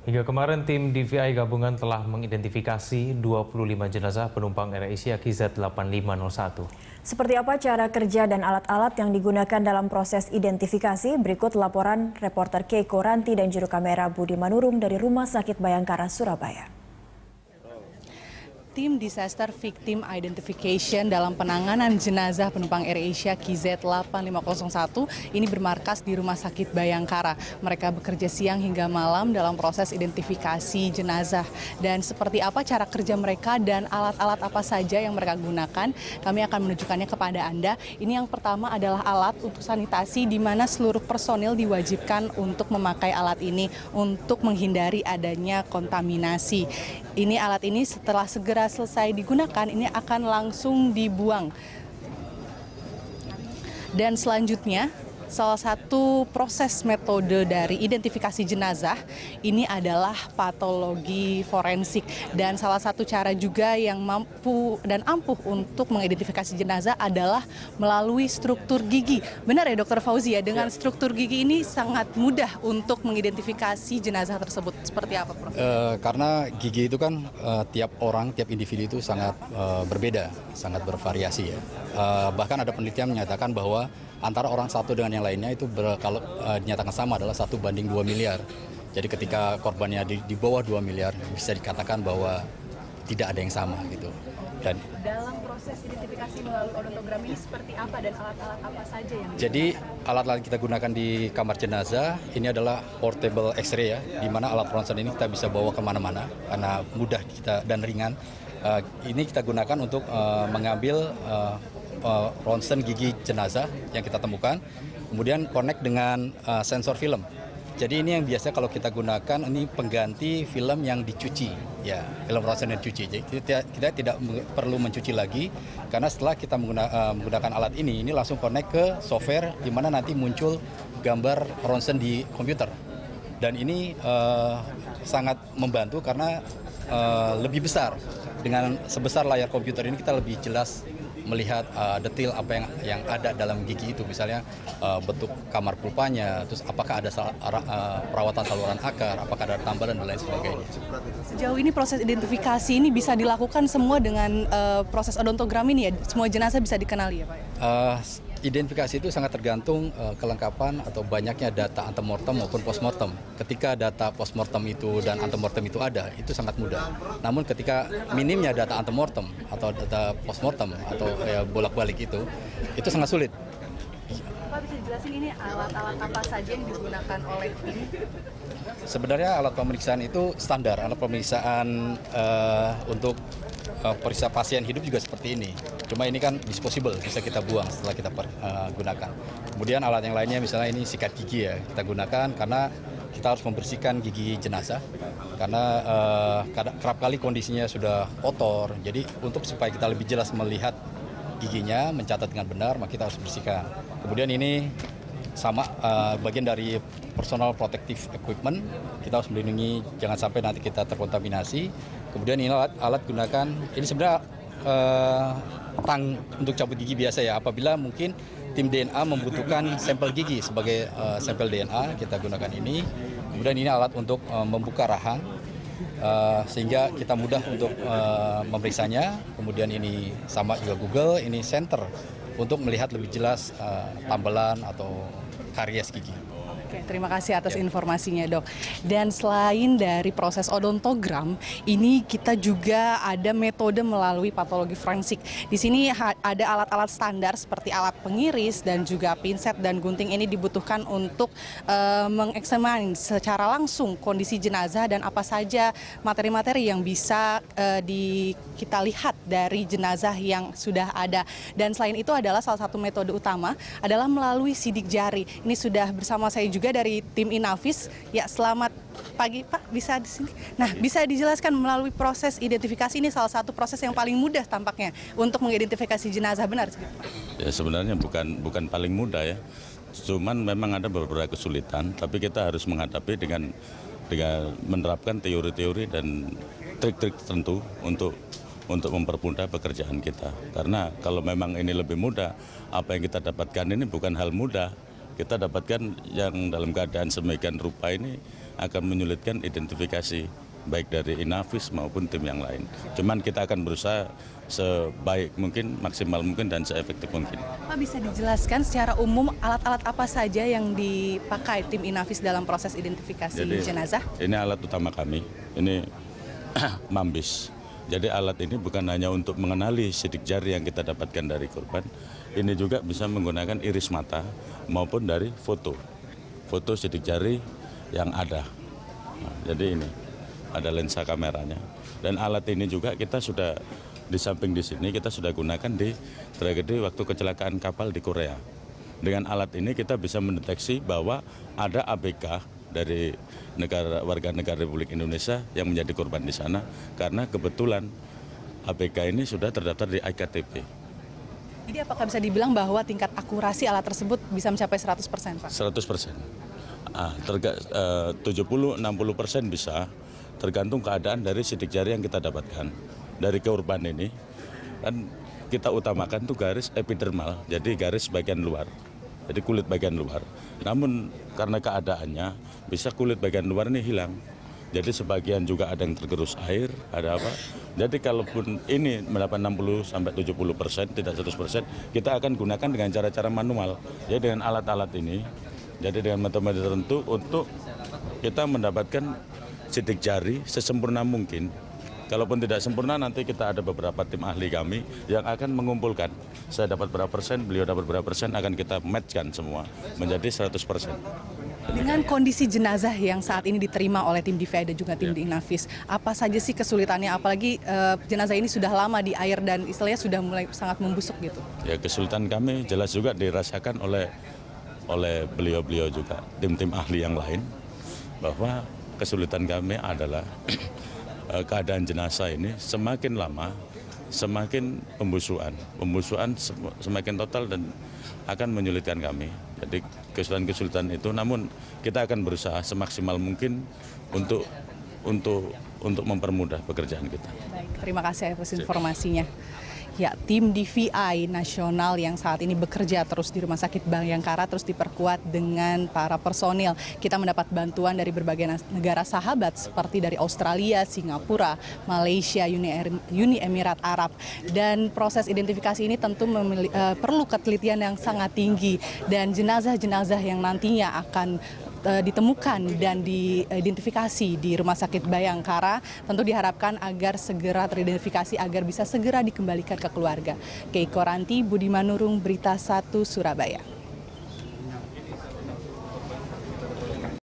Hingga kemarin tim DVI gabungan telah mengidentifikasi 25 jenazah penumpang AirAsia KZ8501. Seperti apa cara kerja dan alat-alat yang digunakan dalam proses identifikasi? Berikut laporan reporter Keiko Ranti dan juru kamera Budi Manurung dari Rumah Sakit Bayangkara, Surabaya. Tim Disaster Victim Identification dalam penanganan jenazah penumpang AirAsia KZ8501 ini bermarkas di Rumah Sakit Bayangkara. Mereka bekerja siang hingga malam dalam proses identifikasi jenazah. Dan seperti apa cara kerja mereka dan alat-alat apa saja yang mereka gunakan, kami akan menunjukkannya kepada Anda. Ini yang pertama adalah alat untuk sanitasi, di mana seluruh personil diwajibkan untuk memakai alat ini untuk menghindari adanya kontaminasi. Ini alat ini setelah segera selesai digunakan, ini akan langsung dibuang. Dan selanjutnya, salah satu proses metode dari identifikasi jenazah ini adalah patologi forensik. Dan salah satu cara juga yang mampu dan ampuh untuk mengidentifikasi jenazah adalah melalui struktur gigi. Benar ya Dr. Fauzi ya, dengan struktur gigi ini sangat mudah untuk mengidentifikasi jenazah tersebut. Seperti apa Prof? Karena gigi itu kan tiap orang, tiap individu itu sangat berbeda, sangat bervariasi ya. Bahkan ada penelitian menyatakan bahwa antara orang satu dengan yang lainnya itu kalau dinyatakan sama adalah 1 banding 2 miliar. Jadi ketika korbannya di bawah 2 miliar bisa dikatakan bahwa tidak ada yang sama gitu. Dan dalam proses identifikasi melalui odontogram ini seperti apa dan alat-alat apa saja yang jadi alat-alat kita gunakan di kamar jenazah ini adalah portable X-ray ya, di mana alat ronsen ini kita bisa bawa kemana-mana karena mudah kita dan ringan. Ini kita gunakan untuk mengambil ronsen gigi jenazah yang kita temukan, kemudian connect dengan sensor film. Jadi ini yang biasa kalau kita gunakan, ini pengganti film yang dicuci, ya, film ronsen yang dicuci. Jadi kita tidak perlu mencuci lagi, karena setelah kita menggunakan alat ini langsung connect ke software, di mana nanti muncul gambar ronsen di komputer. Dan ini sangat membantu karena lebih besar. Dengan sebesar layar komputer ini kita lebih jelas melihat detail apa yang ada dalam gigi itu, misalnya bentuk kamar pulpanya, terus apakah ada perawatan saluran akar, apakah ada tambalan dan lain sebagainya. Sejauh ini proses identifikasi ini bisa dilakukan semua dengan proses odontogram ini ya, semua jenazah bisa dikenali ya Pak? Identifikasi itu sangat tergantung kelengkapan atau banyaknya data antemortem maupun postmortem. Ketika data postmortem itu dan antemortem itu ada, itu sangat mudah. Namun ketika minimnya data antemortem atau data postmortem atau bolak-balik itu sangat sulit. Pak bisa jelasin ini alat-alat apa saja yang digunakan oleh tim? Sebenarnya alat pemeriksaan itu standar, alat pemeriksaan untuk periksa pasien hidup juga seperti ini. Cuma ini kan disposable, bisa kita buang setelah kita gunakan. Kemudian alat yang lainnya misalnya ini sikat gigi ya, kita gunakan karena kita harus membersihkan gigi jenazah. Karena kerap kali kondisinya sudah kotor, jadi supaya kita lebih jelas melihat giginya, mencatat dengan benar, maka kita harus bersihkan. Kemudian ini sama bagian dari personal protective equipment, kita harus melindungi jangan sampai nanti kita terkontaminasi. Kemudian ini alat gunakan, ini sebenarnya tang untuk cabut gigi biasa ya, apabila mungkin tim DNA membutuhkan sampel gigi sebagai sampel DNA, kita gunakan ini. Kemudian ini alat untuk membuka rahang, sehingga kita mudah untuk memeriksanya. Kemudian ini sama juga Google, ini center untuk melihat lebih jelas tambelan atau karies gigi. Oke, terima kasih atas informasinya Dok. Dan selain dari proses odontogram, ini kita juga ada metode melalui patologi forensik. Di sini ada alat-alat standar seperti alat pengiris dan juga pinset dan gunting. Ini dibutuhkan untuk mengeksamin secara langsung kondisi jenazah dan apa saja materi-materi yang bisa kita lihat dari jenazah yang sudah ada. Dan selain itu adalah salah satu metode utama adalah melalui sidik jari. Ini sudah bersama saya juga dari tim Inavis. Ya, selamat pagi Pak, bisa di sini. Nah, bisa dijelaskan melalui proses identifikasi ini salah satu proses yang paling mudah tampaknya untuk mengidentifikasi jenazah, benar? Ya, sebenarnya bukan paling mudah ya. Cuman memang ada beberapa kesulitan, tapi kita harus menghadapi dengan menerapkan teori-teori dan trik-trik tertentu untuk mempermudah pekerjaan kita. Karena kalau memang ini lebih mudah, apa yang kita dapatkan ini bukan hal mudah. Kita dapatkan yang dalam keadaan semikian rupa ini akan menyulitkan identifikasi baik dari Inavis maupun tim yang lain. Cuman kita akan berusaha sebaik mungkin, maksimal mungkin, dan seefektif mungkin. Pak, bisa dijelaskan secara umum alat-alat apa saja yang dipakai tim Inavis dalam proses identifikasi jenazah? Ini alat utama kami, ini mambis. Jadi alat ini bukan hanya untuk mengenali sidik jari yang kita dapatkan dari korban, ini juga bisa menggunakan iris mata maupun dari foto sidik jari yang ada. Nah, jadi ini ada lensa kameranya, dan alat ini juga kita sudah di samping di sini kita sudah gunakan di tragedi waktu kecelakaan kapal di Korea. Dengan alat ini kita bisa mendeteksi bahwa ada ABK dari warga negara Republik Indonesia yang menjadi korban di sana, karena kebetulan ABK ini sudah terdaftar di iktp. Jadi apakah bisa dibilang bahwa tingkat akurasi alat tersebut bisa mencapai 100%, Pak? 100%. 70-60% bisa, tergantung keadaan dari sidik jari yang kita dapatkan. Dari korban ini, kan kita utamakan tuh garis epidermal, jadi garis bagian luar. Jadi kulit bagian luar. Namun karena keadaannya bisa kulit bagian luar ini hilang. Jadi sebagian juga ada yang tergerus air, ada apa. Jadi kalaupun ini mendapat 60-70%, tidak 100%, kita akan gunakan dengan cara-cara manual. Jadi dengan alat-alat ini, jadi dengan metode tertentu untuk kita mendapatkan sidik jari sesempurna mungkin. Kalaupun tidak sempurna, nanti kita ada beberapa tim ahli kami yang akan mengumpulkan. Saya dapat berapa persen, beliau dapat berapa persen, akan kita matchkan semua menjadi 100%. Dengan kondisi jenazah yang saat ini diterima oleh tim DVI dan juga tim Inavis, apa saja sih kesulitannya? Apalagi jenazah ini sudah lama di air dan istilahnya sudah mulai sangat membusuk gitu. Ya, kesulitan kami jelas juga dirasakan oleh beliau-beliau juga, tim-tim ahli yang lain, bahwa kesulitan kami adalah keadaan jenazah ini semakin lama, semakin pembusukan semakin total dan akan menyulitkan kami. Jadi kesulitan-kesulitan itu, namun kita akan berusaha semaksimal mungkin untuk mempermudah pekerjaan kita. Baik, terima kasih atas informasinya. Ya, tim DVI nasional yang saat ini bekerja terus di Rumah Sakit Bayangkara terus diperkuat dengan para personil. Kita mendapat bantuan dari berbagai negara sahabat seperti dari Australia, Singapura, Malaysia, Uni Emirat Arab. Dan proses identifikasi ini tentu perlu ketelitian yang sangat tinggi, dan jenazah-jenazah yang nantinya akan ditemukan dan diidentifikasi di Rumah Sakit Bayangkara tentu diharapkan agar segera teridentifikasi agar bisa segera dikembalikan ke keluarga. Keiko Ranti, Budi Manurung, Berita 1, Surabaya.